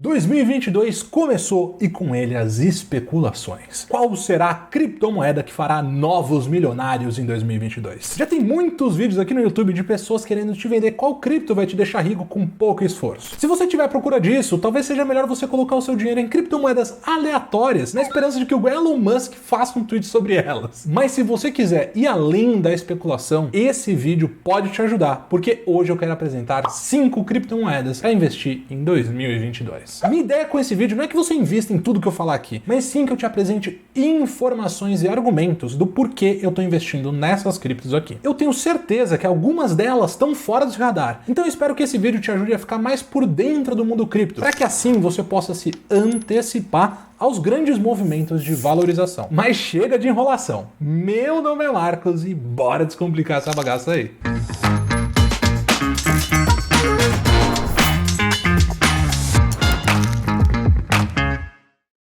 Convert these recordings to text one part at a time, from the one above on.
2022 começou e com ele as especulações. Qual será a criptomoeda que fará novos milionários em 2022? Já tem muitos vídeos aqui no YouTube de pessoas querendo te vender qual cripto vai te deixar rico com pouco esforço. Se você tiver à procura disso, talvez seja melhor você colocar o seu dinheiro em criptomoedas aleatórias, na esperança de que o Elon Musk faça um tweet sobre elas. Mas se você quiser ir além da especulação, esse vídeo pode te ajudar, porque hoje eu quero apresentar 5 criptomoedas para investir em 2022. A minha ideia com esse vídeo não é que você invista em tudo que eu falar aqui, mas sim que eu te apresente informações e argumentos do porquê eu estou investindo nessas criptos aqui. Eu tenho certeza que algumas delas estão fora do radar, então eu espero que esse vídeo te ajude a ficar mais por dentro do mundo cripto, para que assim você possa se antecipar aos grandes movimentos de valorização. Mas chega de enrolação. Meu nome é Marcos e bora descomplicar essa bagaça aí.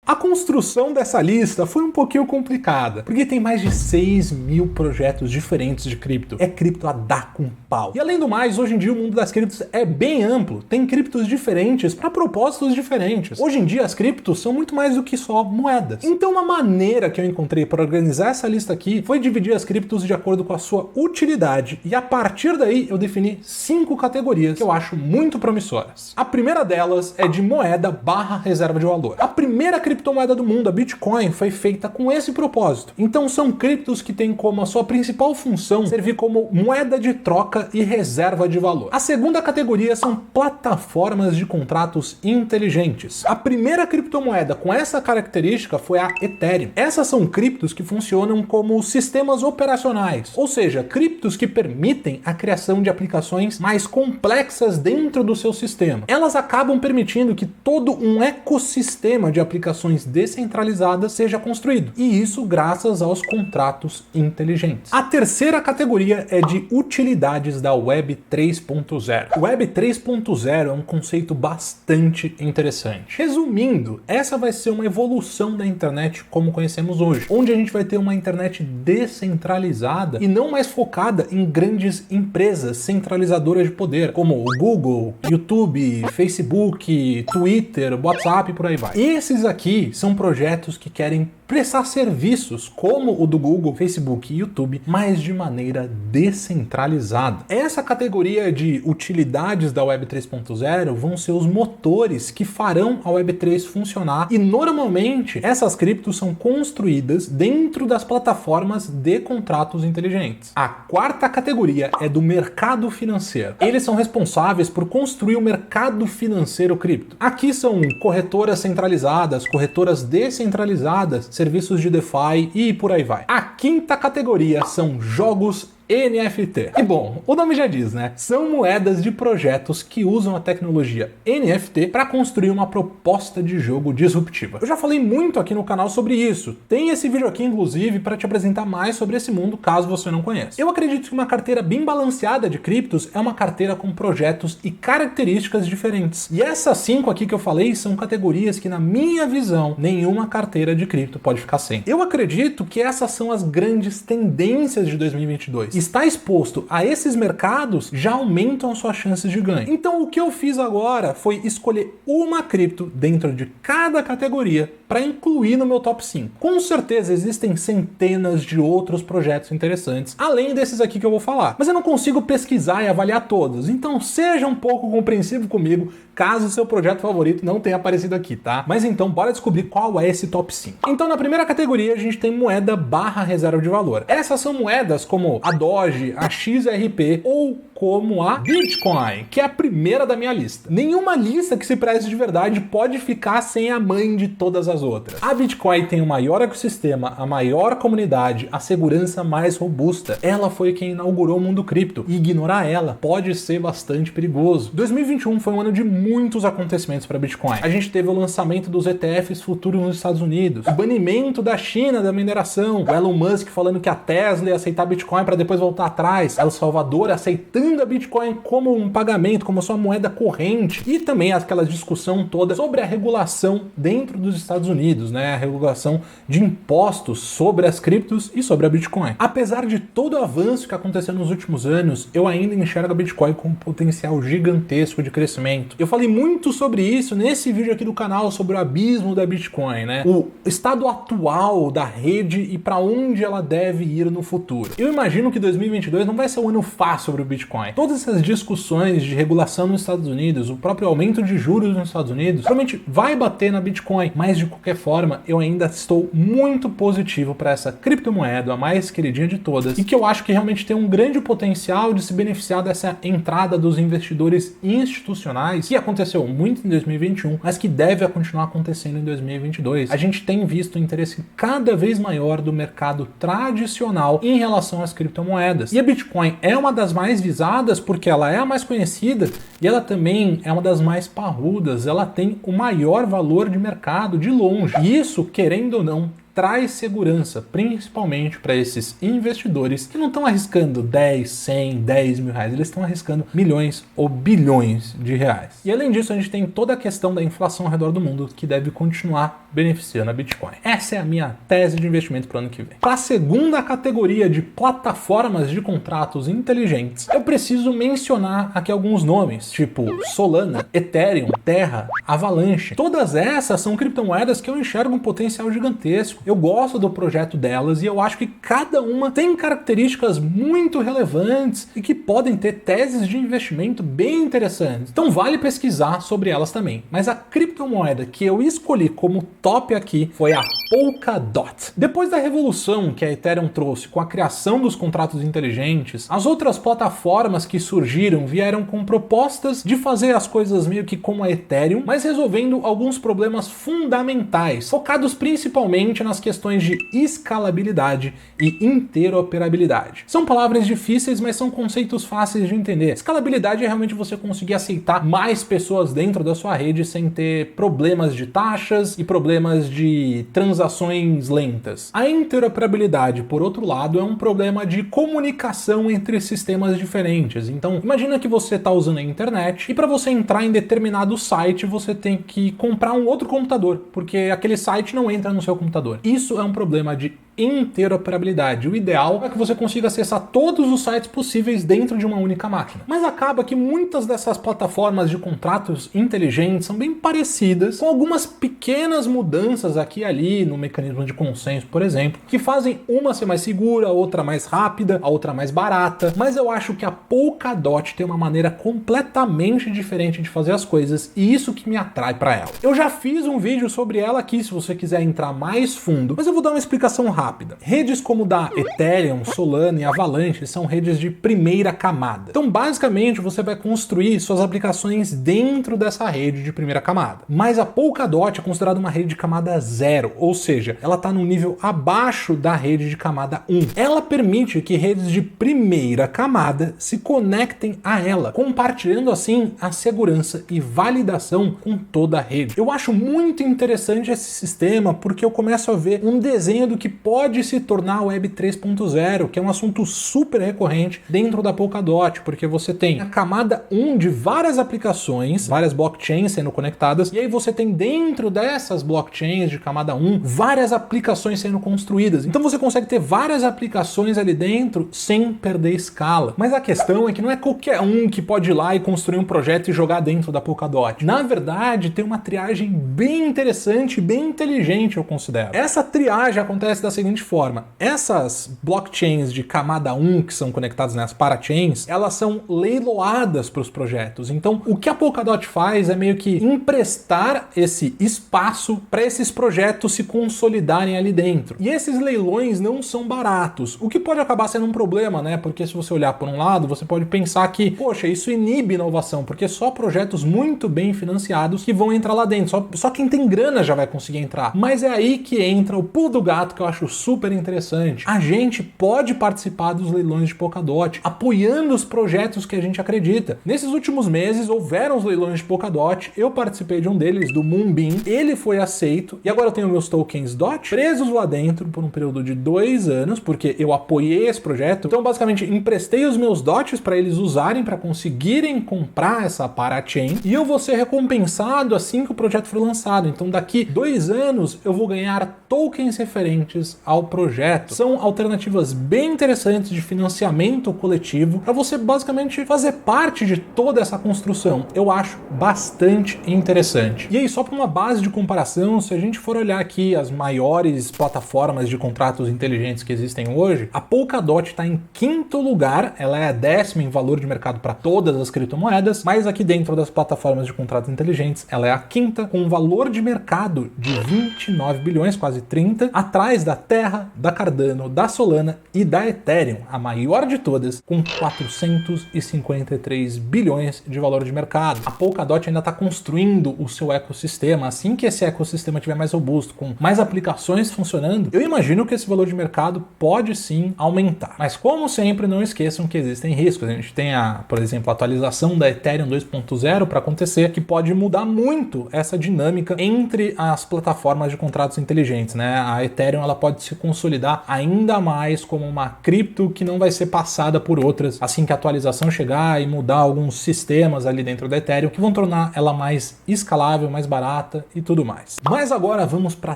A construção dessa lista foi um pouquinho complicada, porque tem mais de 6.000 projetos diferentes de cripto. É cripto a dar com pau. E além do mais, hoje em dia o mundo das criptos é bem amplo. Tem criptos diferentes para propósitos diferentes. Hoje em dia as criptos são muito mais do que só moedas. Então uma maneira que eu encontrei para organizar essa lista aqui foi dividir as criptos de acordo com a sua utilidade. E a partir daí eu defini 5 categorias que eu acho muito promissoras. A primeira delas é de moeda barra reserva de valor. A primeira criptomoeda do mundo, a Bitcoin, foi feita com esse propósito. Então são criptos que têm como a sua principal função servir como moeda de troca e reserva de valor. A segunda categoria são plataformas de contratos inteligentes. A primeira criptomoeda com essa característica foi a Ethereum. Essas são criptos que funcionam como sistemas operacionais, ou seja, criptos que permitem a criação de aplicações mais complexas dentro do seu sistema. Elas acabam permitindo que todo um ecossistema de aplicações descentralizadas seja construído, e isso graças aos contratos inteligentes. A terceira categoria é de utilidades da Web 3.0. Web 3.0 é um conceito bastante interessante. Resumindo, essa vai ser uma evolução da internet como conhecemos hoje, onde a gente vai ter uma internet descentralizada e não mais focada em grandes empresas centralizadoras de poder, como o Google, YouTube, Facebook, Twitter, WhatsApp e por aí vai. Esses aqui são projetos que querem prestar serviços como o do Google, Facebook e YouTube, mas de maneira descentralizada. Essa categoria de utilidades da Web 3.0 vão ser os motores que farão a Web 3 funcionar, e normalmente essas criptos são construídas dentro das plataformas de contratos inteligentes. A quarta categoria é do mercado financeiro. Eles são responsáveis por construir o mercado financeiro cripto. Aqui são corretoras centralizadas, corretoras descentralizadas, serviços de DeFi e por aí vai. A quinta categoria são jogos NFT. E bom, o nome já diz, né? São moedas de projetos que usam a tecnologia NFT para construir uma proposta de jogo disruptiva. Eu já falei muito aqui no canal sobre isso. Tem esse vídeo aqui, inclusive, para te apresentar mais sobre esse mundo, caso você não conheça. Eu acredito que uma carteira bem balanceada de criptos é uma carteira com projetos e características diferentes. E essas 5 aqui que eu falei são categorias que, na minha visão, nenhuma carteira de cripto pode ficar sem. Eu acredito que essas são as grandes tendências de 2022. Estar exposto a esses mercados já aumentam suas chances de ganho. Então o que eu fiz agora foi escolher uma cripto dentro de cada categoria para incluir no meu top 5. Com certeza existem centenas de outros projetos interessantes, além desses aqui que eu vou falar. Mas eu não consigo pesquisar e avaliar todos, então seja um pouco compreensivo comigo caso o seu projeto favorito não tenha aparecido aqui, tá? Mas então bora descobrir qual é esse top 5. Então na primeira categoria a gente tem moeda barra reserva de valor. Essas são moedas como a Doge, a XRP ou como a Bitcoin, que é a primeira da minha lista. Nenhuma lista que se preze de verdade pode ficar sem a mãe de todas as outras. A Bitcoin tem o maior ecossistema, a maior comunidade, a segurança mais robusta. Ela foi quem inaugurou o mundo cripto, e ignorar ela pode ser bastante perigoso. 2021 foi um ano de muitos acontecimentos para Bitcoin. A gente teve o lançamento dos ETFs futuros nos Estados Unidos, o banimento da China da mineração, o Elon Musk falando que a Tesla ia aceitar Bitcoin para depois voltar atrás, El Salvador aceitando usando a Bitcoin como um pagamento, como sua moeda corrente, e também aquela discussão toda sobre a regulação dentro dos Estados Unidos, né? A regulação de impostos sobre as criptos e sobre a Bitcoin. Apesar de todo o avanço que aconteceu nos últimos anos, eu ainda enxergo a Bitcoin com um potencial gigantesco de crescimento. Eu falei muito sobre isso nesse vídeo aqui do canal, sobre o abismo da Bitcoin, né? O estado atual da rede e para onde ela deve ir no futuro. Eu imagino que 2022 não vai ser um ano fácil sobre o Bitcoin. Todas essas discussões de regulação nos Estados Unidos, o próprio aumento de juros nos Estados Unidos, provavelmente vai bater na Bitcoin, mas de qualquer forma, eu ainda estou muito positivo para essa criptomoeda, a mais queridinha de todas, e que eu acho que realmente tem um grande potencial de se beneficiar dessa entrada dos investidores institucionais, que aconteceu muito em 2021, mas que deve continuar acontecendo em 2022. A gente tem visto um interesse cada vez maior do mercado tradicional em relação às criptomoedas. E a Bitcoin é uma das mais visadas porque ela é a mais conhecida e ela também é uma das mais parrudas, ela tem o maior valor de mercado de longe. E isso, querendo ou não, traz segurança, principalmente para esses investidores que não estão arriscando 10, 100, 10 mil reais, eles estão arriscando milhões ou bilhões de reais. E além disso, a gente tem toda a questão da inflação ao redor do mundo que deve continuar beneficiando a Bitcoin. Essa é a minha tese de investimento para o ano que vem. Para a segunda categoria de plataformas de contratos inteligentes, eu preciso mencionar aqui alguns nomes, tipo Solana, Ethereum, Terra, Avalanche. Todas essas são criptomoedas que eu enxergo um potencial gigantesco. Eu gosto do projeto delas e eu acho que cada uma tem características muito relevantes e que podem ter teses de investimento bem interessantes. Então vale pesquisar sobre elas também. Mas a criptomoeda que eu escolhi como top aqui foi a Polkadot. Depois da revolução que a Ethereum trouxe com a criação dos contratos inteligentes, as outras plataformas que surgiram vieram com propostas de fazer as coisas meio que como a Ethereum, mas resolvendo alguns problemas fundamentais, focados principalmente nas questões de escalabilidade e interoperabilidade. São palavras difíceis, mas são conceitos fáceis de entender. Escalabilidade é realmente você conseguir aceitar mais pessoas dentro da sua rede sem ter problemas de taxas e problemas de transações lentas. A interoperabilidade, por outro lado, é um problema de comunicação entre sistemas diferentes. Então, imagina que você está usando a internet e para você entrar em determinado site, você tem que comprar um outro computador, porque aquele site não entra no seu computador. Isso é um problema de interoperabilidade. O ideal é que você consiga acessar todos os sites possíveis dentro de uma única máquina. Mas acaba que muitas dessas plataformas de contratos inteligentes são bem parecidas, com algumas pequenas mudanças aqui e ali no mecanismo de consenso, por exemplo, que fazem uma ser mais segura, a outra mais rápida, a outra mais barata. Mas eu acho que a Polkadot tem uma maneira completamente diferente de fazer as coisas e isso que me atrai para ela. Eu já fiz um vídeo sobre ela aqui, se você quiser entrar mais fundo, mas eu vou dar uma explicação rápida. Redes como da Ethereum, Solana e Avalanche são redes de primeira camada. Então, basicamente, você vai construir suas aplicações dentro dessa rede de primeira camada. Mas a Polkadot é considerada uma rede de camada 0, ou seja, ela está num nível abaixo da rede de camada 1. Ela permite que redes de primeira camada se conectem a ela, compartilhando assim a segurança e validação com toda a rede. Eu acho muito interessante esse sistema porque eu começo a ver um desenho do que pode se tornar a Web 3.0, que é um assunto super recorrente dentro da Polkadot, porque você tem a camada 1 de várias aplicações, várias blockchains sendo conectadas, e aí você tem dentro dessas blockchains de camada 1 várias aplicações sendo construídas. Então você consegue ter várias aplicações ali dentro sem perder escala. Mas a questão é que não é qualquer um que pode ir lá e construir um projeto e jogar dentro da Polkadot. Na verdade, tem uma triagem bem interessante, bem inteligente, eu considero. Essa triagem acontece da seguinte forma: essas blockchains de camada 1 que são conectadas nas parachains, elas são leiloadas para os projetos. Então, o que a Polkadot faz é meio que emprestar esse espaço para esses projetos se consolidarem ali dentro. E esses leilões não são baratos, o que pode acabar sendo um problema, né? Porque se você olhar por um lado, você pode pensar que, poxa, isso inibe inovação, porque só projetos muito bem financiados que vão entrar lá dentro. Só quem tem grana já vai conseguir entrar. Mas é aí que entra o pulo do gato que eu acho super interessante. A gente pode participar dos leilões de Polkadot, apoiando os projetos que a gente acredita. Nesses últimos meses houveram os leilões de Polkadot, eu participei de um deles, do Moonbeam, ele foi aceito, e agora eu tenho meus tokens DOT presos lá dentro por um período de 2 anos, porque eu apoiei esse projeto. Então, basicamente, emprestei os meus DOTs para eles usarem para conseguirem comprar essa parachain, e eu vou ser recompensado assim que o projeto for lançado. Então, daqui 2 anos eu vou ganhar tokens referentes ao projeto. São alternativas bem interessantes de financiamento coletivo para você basicamente fazer parte de toda essa construção. Eu acho bastante interessante. E aí, só para uma base de comparação, se a gente for olhar aqui as maiores plataformas de contratos inteligentes que existem hoje, a Polkadot está em 5º lugar, ela é a 10ª em valor de mercado para todas as criptomoedas, mas aqui dentro das plataformas de contratos inteligentes, ela é a 5ª, com um valor de mercado de 29 bilhões, quase 30, atrás da Terra, da Cardano, da Solana e da Ethereum, a maior de todas, com 453 bilhões de valor de mercado. A Polkadot ainda está construindo o seu ecossistema. Assim que esse ecossistema estiver mais robusto, com mais aplicações funcionando, eu imagino que esse valor de mercado pode sim aumentar. Mas como sempre, não esqueçam que existem riscos. A gente tem, por exemplo, a atualização da Ethereum 2.0 para acontecer, que pode mudar muito essa dinâmica entre as plataformas de contratos inteligentes, né? A Ethereum ela pode se consolidar ainda mais como uma cripto que não vai ser passada por outras assim que a atualização chegar e mudar alguns sistemas ali dentro da Ethereum que vão tornar ela mais escalável, mais barata e tudo mais. Mas agora vamos para a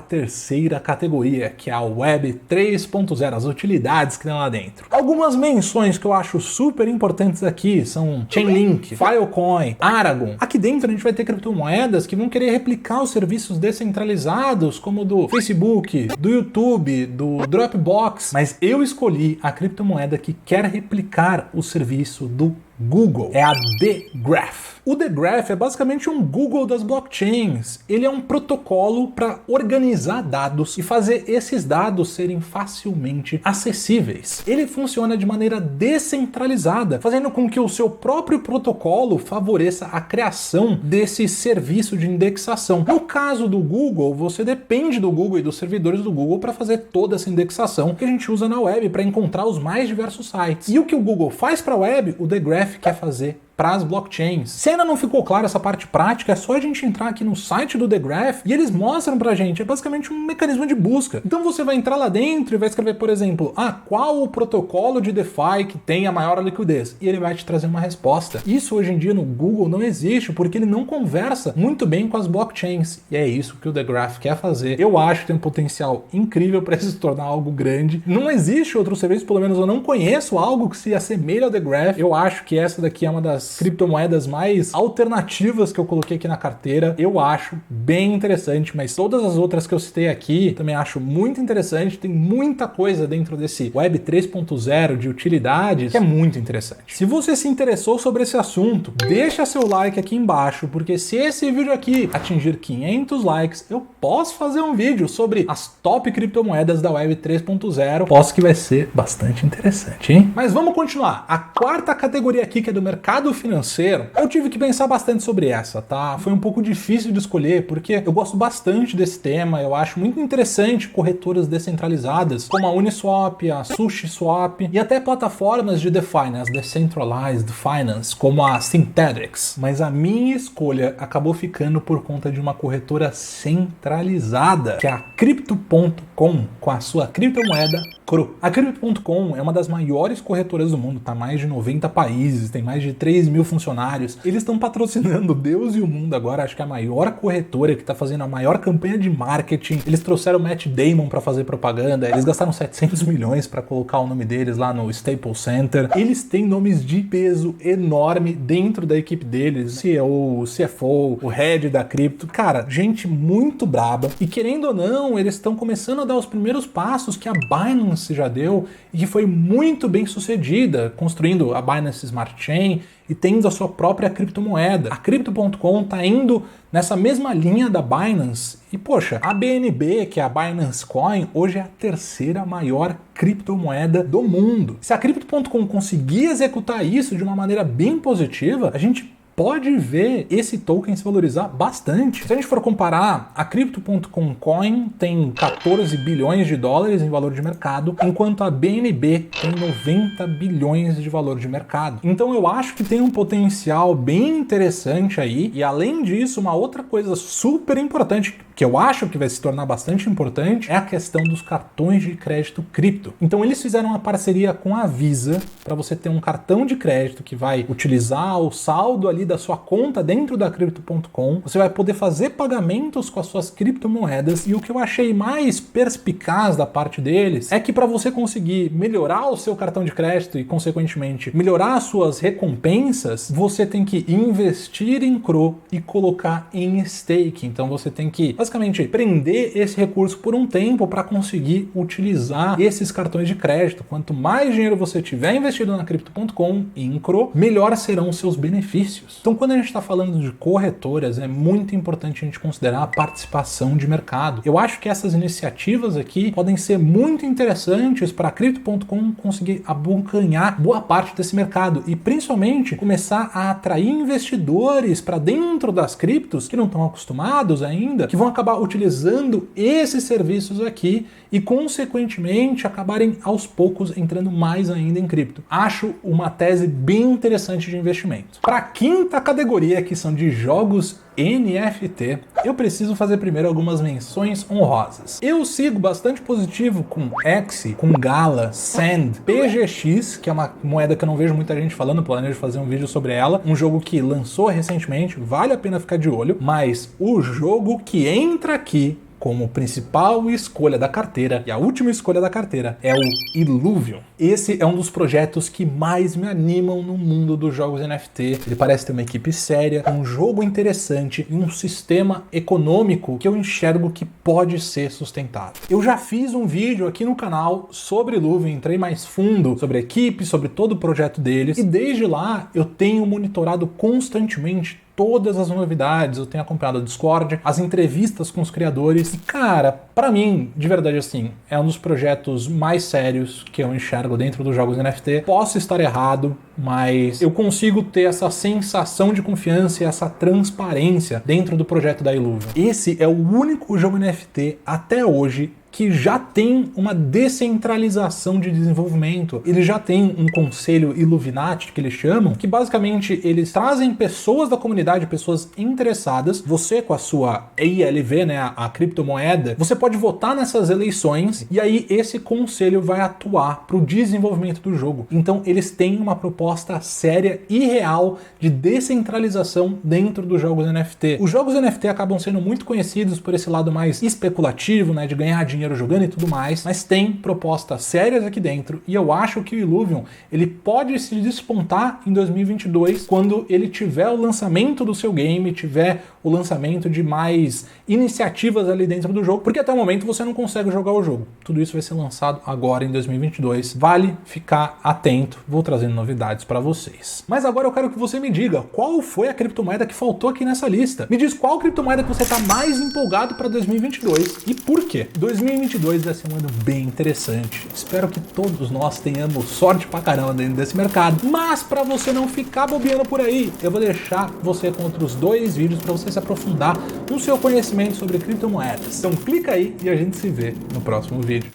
terceira categoria, que é a Web 3.0, as utilidades que tem lá dentro. Algumas menções que eu acho super importantes aqui são Chainlink, Filecoin, Aragon. Aqui dentro a gente vai ter criptomoedas que vão querer replicar os serviços descentralizados, como do Facebook, do YouTube, do Dropbox, mas eu escolhi a criptomoeda que quer replicar o serviço do Google. É a The Graph. O The Graph é basicamente um Google das blockchains. Ele é um protocolo para organizar dados e fazer esses dados serem facilmente acessíveis. Ele funciona de maneira descentralizada, fazendo com que o seu próprio protocolo favoreça a criação desse serviço de indexação. No caso do Google, você depende do Google e dos servidores do Google para fazer toda essa indexação que a gente usa na web para encontrar os mais diversos sites. E o que o Google faz para a web, o The Graph quer fazer para as blockchains. Se ainda não ficou claro essa parte prática, é só a gente entrar aqui no site do The Graph e eles mostram pra gente, é basicamente um mecanismo de busca. Então você vai entrar lá dentro e vai escrever, por exemplo, qual o protocolo de DeFi que tem a maior liquidez? E ele vai te trazer uma resposta. Isso hoje em dia no Google não existe, porque ele não conversa muito bem com as blockchains. E é isso que o The Graph quer fazer. Eu acho que tem um potencial incrível para isso se tornar algo grande. Não existe outro serviço, pelo menos eu não conheço algo que se assemelhe ao The Graph. Eu acho que essa daqui é uma das criptomoedas mais alternativas que eu coloquei aqui na carteira. Eu acho bem interessante, mas todas as outras que eu citei aqui também acho muito interessante. Tem muita coisa dentro desse Web 3.0 de utilidades que é muito interessante. Se você se interessou sobre esse assunto, deixa seu like aqui embaixo, porque se esse vídeo aqui atingir 500 likes, eu posso fazer um vídeo sobre as top criptomoedas da Web 3.0. Posso que vai ser bastante interessante, hein? Mas vamos continuar. A quarta categoria aqui, que é do mercado financeiro, eu tive que pensar bastante sobre essa, tá? Foi um pouco difícil de escolher, porque eu gosto bastante desse tema, eu acho muito interessante corretoras descentralizadas, como a Uniswap, a SushiSwap e até plataformas de DeFi, né? As Decentralized Finance, como a Synthetix. Mas a minha escolha acabou ficando por conta de uma corretora centralizada, que é a Crypto.com, com a sua criptomoeda CRO. A Crypto.com é uma das maiores corretoras do mundo, tá? Mais de 90 países, tem mais de 3 mil funcionários. Eles estão patrocinando Deus e o mundo agora, acho que é a maior corretora que está fazendo a maior campanha de marketing. Eles trouxeram o Matt Damon para fazer propaganda, eles gastaram 700 milhões para colocar o nome deles lá no Staples Center. Eles têm nomes de peso enorme dentro da equipe deles, o CEO, o CFO, o head da cripto. Cara, gente muito braba. E querendo ou não, eles estão começando a dar os primeiros passos que a Binance já deu e que foi muito bem sucedida, construindo a Binance Smart Chain e tendo a sua própria criptomoeda. A Crypto.com tá indo nessa mesma linha da Binance e, poxa, a BNB, que é a Binance Coin, hoje é a terceira maior criptomoeda do mundo. Se a Crypto.com conseguir executar isso de uma maneira bem positiva, a gente pode ver esse token se valorizar bastante. Se a gente for comparar, a Crypto.com Coin tem 14 bilhões de dólares em valor de mercado, enquanto a BNB tem 90 bilhões de valor de mercado. Então eu acho que tem um potencial bem interessante aí, e além disso, uma outra coisa super importante que eu acho que vai se tornar bastante importante é a questão dos cartões de crédito cripto. Então eles fizeram uma parceria com a Visa para você ter um cartão de crédito que vai utilizar o saldo ali da sua conta dentro da Crypto.com. Você vai poder fazer pagamentos com as suas criptomoedas, e o que eu achei mais perspicaz da parte deles é que para você conseguir melhorar o seu cartão de crédito e consequentemente melhorar as suas recompensas, você tem que investir em CRO e colocar em stake. Então você tem que basicamente prender esse recurso por um tempo para conseguir utilizar esses cartões de crédito. Quanto mais dinheiro você tiver investido na Crypto.com e em CRO, melhor serão os seus benefícios. Então quando a gente está falando de corretoras, é muito importante a gente considerar a participação de mercado. Eu acho que essas iniciativas aqui podem ser muito interessantes para a Crypto.com conseguir abocanhar boa parte desse mercado e principalmente começar a atrair investidores para dentro das criptos que não estão acostumados ainda, que vão acabar utilizando esses serviços aqui e consequentemente acabarem aos poucos entrando mais ainda em cripto. Acho uma tese bem interessante de investimento. Para a quinta categoria, que são de jogos NFT, eu preciso fazer primeiro algumas menções honrosas. Eu sigo bastante positivo com X, com Gala, Sand, PGX, que é uma moeda que eu não vejo muita gente falando, planejo fazer um vídeo sobre ela, um jogo que lançou recentemente, vale a pena ficar de olho, mas o jogo que entra aqui como principal escolha da carteira, e a última escolha da carteira, é o Illuvium. Esse é um dos projetos que mais me animam no mundo dos jogos NFT. Ele parece ter uma equipe séria, um jogo interessante e um sistema econômico que eu enxergo que pode ser sustentável. Eu já fiz um vídeo aqui no canal sobre Illuvium, entrei mais fundo sobre a equipe, sobre todo o projeto deles, e desde lá eu tenho monitorado constantemente todas as novidades, eu tenho acompanhado o Discord, as entrevistas com os criadores, e cara, pra mim, de verdade assim, é um dos projetos mais sérios que eu enxergo dentro dos jogos NFT. Posso estar errado, mas eu consigo ter essa sensação de confiança e essa transparência dentro do projeto da Illuvium. Esse é o único jogo NFT até hoje que já tem uma descentralização de desenvolvimento. Ele já tem um conselho Illuminati, que eles chamam, que basicamente eles trazem pessoas da comunidade, pessoas interessadas. Você com a sua ILV, né, a criptomoeda, você pode votar nessas eleições e aí esse conselho vai atuar para o desenvolvimento do jogo. Então eles têm uma proposta séria e real de descentralização dentro dos jogos NFT. Os jogos NFT acabam sendo muito conhecidos por esse lado mais especulativo, né, de ganhar dinheiro jogando e tudo mais, mas tem propostas sérias aqui dentro, e eu acho que o Illuvium ele pode se despontar em 2022 quando ele tiver o lançamento do seu game, tiver o lançamento de mais iniciativas ali dentro do jogo, porque até o momento você não consegue jogar o jogo. Tudo isso vai ser lançado agora em 2022. Vale ficar atento, vou trazendo novidades para vocês. Mas agora eu quero que você me diga qual foi a criptomoeda que faltou aqui nessa lista. Me diz qual criptomoeda que você está mais empolgado para 2022 e por quê. 2022 vai ser um ano bem interessante. Espero que todos nós tenhamos sorte pra caramba dentro desse mercado. Mas para você não ficar bobeando por aí, eu vou deixar você com outros 2 vídeos para você se aprofundar no seu conhecimento sobre criptomoedas. Então clica aí e a gente se vê no próximo vídeo.